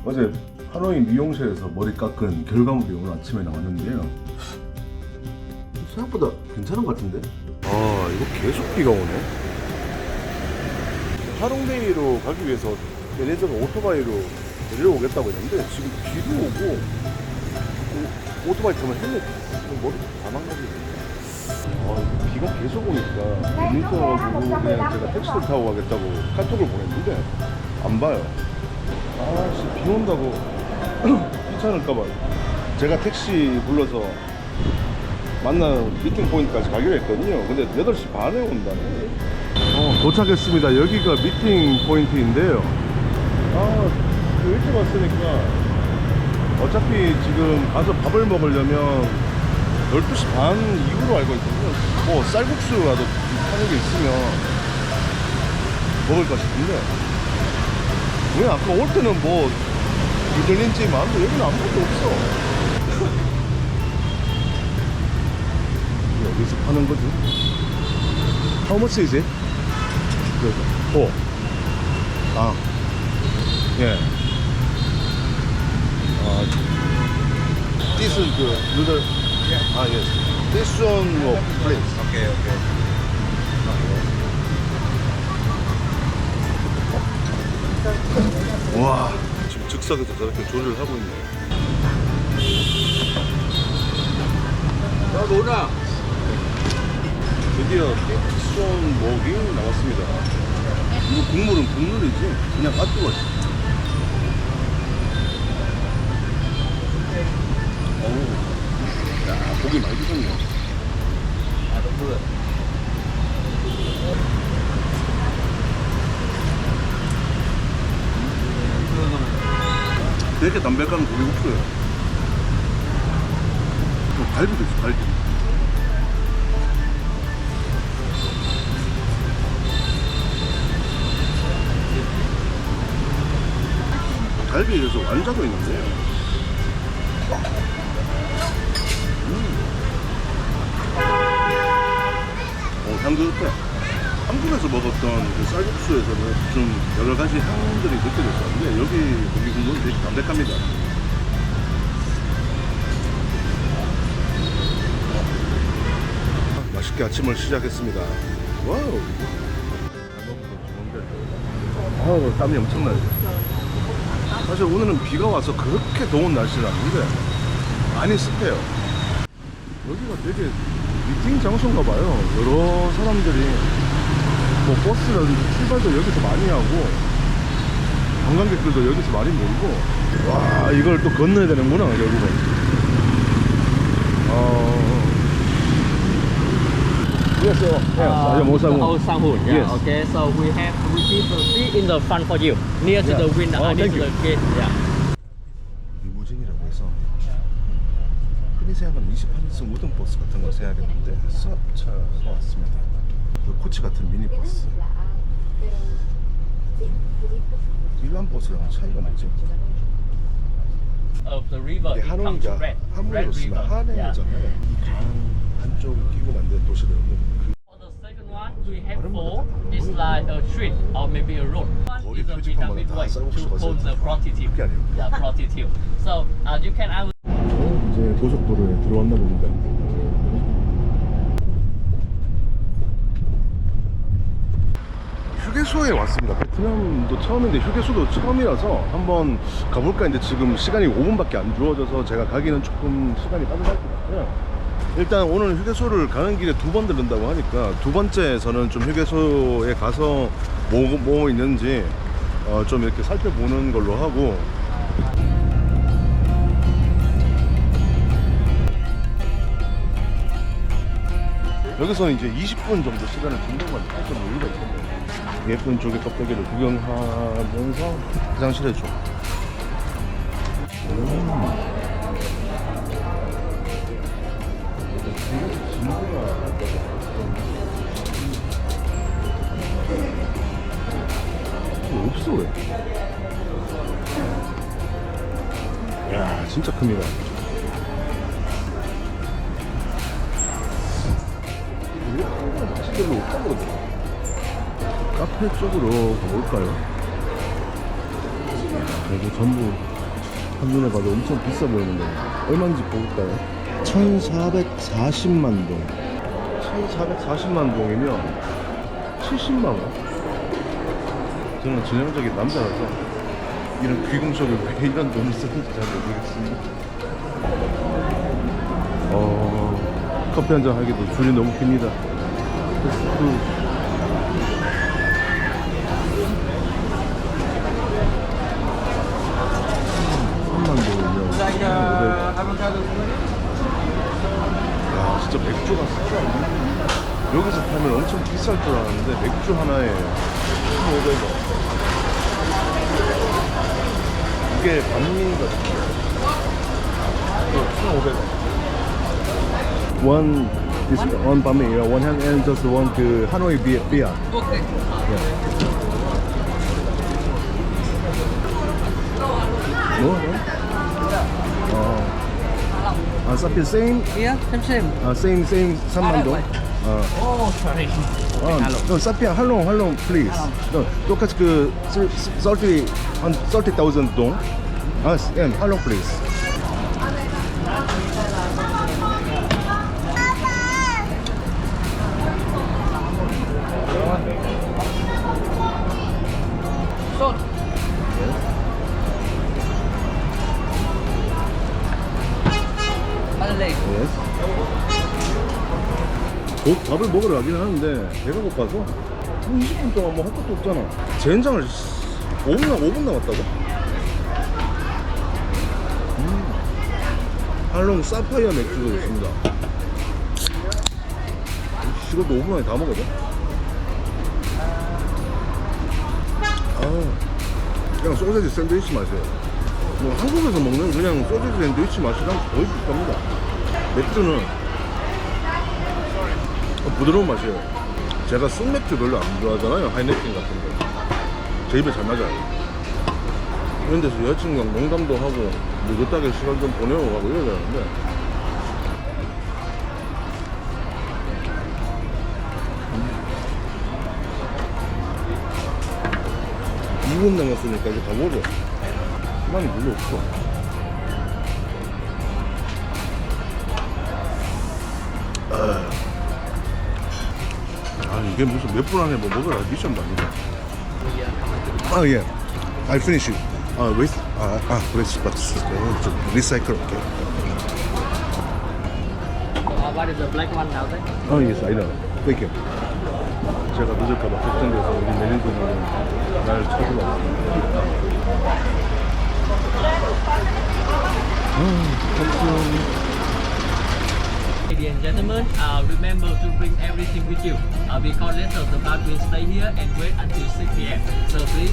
어제 하노이 미용실에서 머리 깎은 결과물이 오늘 아침에 나왔는데요. 생각보다 괜찮은 것 같은데? 아, 이거 계속 비가 오네. 하롱베이로 가기 위해서 매니저가 오토바이로 내려오겠다고 했는데 지금 비도 오고 오토바이 타면 헬멧 머리 다 망가지네. 아, 비가 계속 오니까 매니저하고 그냥 제가 택시를 타고 가겠다고 카톡을 보냈는데 안 봐요. 아, 진짜 비 온다고 귀찮을까봐 제가 택시 불러서 만나는 미팅 포인트까지 가기로 했거든요. 근데 8시 반에 온다네. 도착했습니다. 여기가 미팅 포인트인데요. 일찍 왔으니까 어차피 지금 가서 밥을 먹으려면 12시 반 이후로 알고 있거든요. 뭐 쌀국수라도 하는 게 있으면 먹을까 싶은데 왜 아까 올 때는 뭐 이들린지 마음도 여기는 아무것도 없어. 어디서 파는 거지? How much is it? 오. 예. This is the noodle. Yes. This one, please. Okay. 와, 지금 즉석에서 저렇게 조리를 하고 있네. Đó bún à? 드디어 깨son 먹이 나왔습니다. 이거 국물은 국물이지 그냥 깍두기. 어우, 야, 고기 많이 드셨네. À đúng rồi. 되게 담백한 고기국수예요. 또 갈비도 있어, 갈비. 갈비에서 완자도 있는데요. 향 좋다. 한국에서 먹었던 그 쌀국수에서는 좀 여러 가지 향들이 느껴졌었는데 여기 고기 국물은 되게 담백합니다. 맛있게 아침을 시작했습니다. 와우. 아우, 땀이 엄청나요. 사실 오늘은 비가 와서 그렇게 더운 날씨는 아닌데 많이 습해요. 여기가 되게 미팅 장소인가 봐요. 여러 사람들이 뭐 버스라든지 출발도 여기서 많이 하고 관광객들도 여기서 많이 모이고. 와, 이걸 또 건너야 되는구나 결국은. Yes, Old Sanghun. Yeah. Yes. Okay. So we keep the seat in the front for you, near to Yeah. the window, Oh, near thank to the gate. Yeah. 리무진이라고 해서 흔히 생각하는 28인승 우등 버스 같은 걸 생각했는데 수압차가 왔습니다. 그 코치 같은 미니버스. 일반 버스랑 차이가 뭐지? Of the river, 이게 it comes 하노이가 red 하모이로 쓰면 river. 하네잖아요. 이 강 한쪽을 끼고 만든 도시들은 For the second one, we have four. It's like a street or maybe a road. One 거리 is a 표지판마다 pyramid 다 way to 쌀국수가 hold the prostitute. 그게 아니에요. Yeah, prostitute. So you can. 이제 고속도로에 들어왔나 봅니다. 휴게소에 왔습니다. 베트남도 처음인데 휴게소도 처음이라서 한번 가볼까 했는데 지금 시간이 5분밖에 안 주어져서 제가 가기는 조금 시간이 빠르할 것 같아요. 일단 오늘 휴게소를 가는 길에 2번 들른다고 하니까 두 번째에서는 좀 휴게소에 가서 뭐 있는지 좀 이렇게 살펴보는 걸로 하고. 여기서는 이제 20분 정도 시간을 정도만 할좀 여유가 있겠네요. 예쁜 조개 껍데기를 구경하면서 화장실에 좀. 없어 왜? 야, 진짜 큽니다. 맛이 별로 없다 그러더라고요. 카페 쪽으로 가볼까요? 여기 전부 한눈에 봐도 엄청 비싸 보이는데 얼마인지 볼까요? 1440만 동. 1440만 동이면 70만 원. 저는 전형적인 남자라서 이런 귀금속을 왜 이런 돈을 쓰는지 잘 모르겠습니다. 커피 한잔 하기도 줄이 너무 깁니다. 3만 동이면 야, 진짜 맥주가 싸다. 여기서 파면 엄청 비쌀 줄 알았는데 맥주 하나에 1,500원. 이게 반민이거든요. 1,500원. One this one bami, one hand and just one 그 하노이 beer. Okay. 뭐? 아, 사피 same? Yeah, same. same 3만 동. Oh, sorry. No, 사피 할롱 please. No, 똑같이 그 30,000 동. same 할롱 please. Salt. Malay. 곧 밥을 먹으러 가긴 하는데 배가 고파서 20분 동안 뭐 할 것도 없잖아. 젠장을 5분 남았다고? 할롱 사파이어 맥주도 있습니다. 이것도 5분 안에 다 먹어도? 그냥 소세지 샌드위치 맛이에요. 뭐 한국에서 먹는 그냥 소세지 샌드위치 맛이랑 거의 비슷합니다. 맥주는 부드러운 맛이에요. 제가 쓴맥주 별로 안 좋아하잖아요. 하이네켄 같은 거. 제 입에 잘 맞아요. 이런 데서 여자친구랑 농담도 하고 느긋하게 시간 좀 보내고 가고 이래야 되는데 이 2분 남았으니까 이제 가보죠. 시간이 별로 없어. 이게 무슨 몇 분 안에 뭐 먹으라 미션도 아니다. 예. I finish it. Wait. Wait, but to recycle. Okay. What is the black one now then? Yes, I know. Thank you. 제가 늦을까봐 걱정돼서 우리 매니저는 날 찾으러 왔습니다. Ladies and gentlemen, remember to bring everything with you because later the bar will stay here and wait until 6 p.m. So please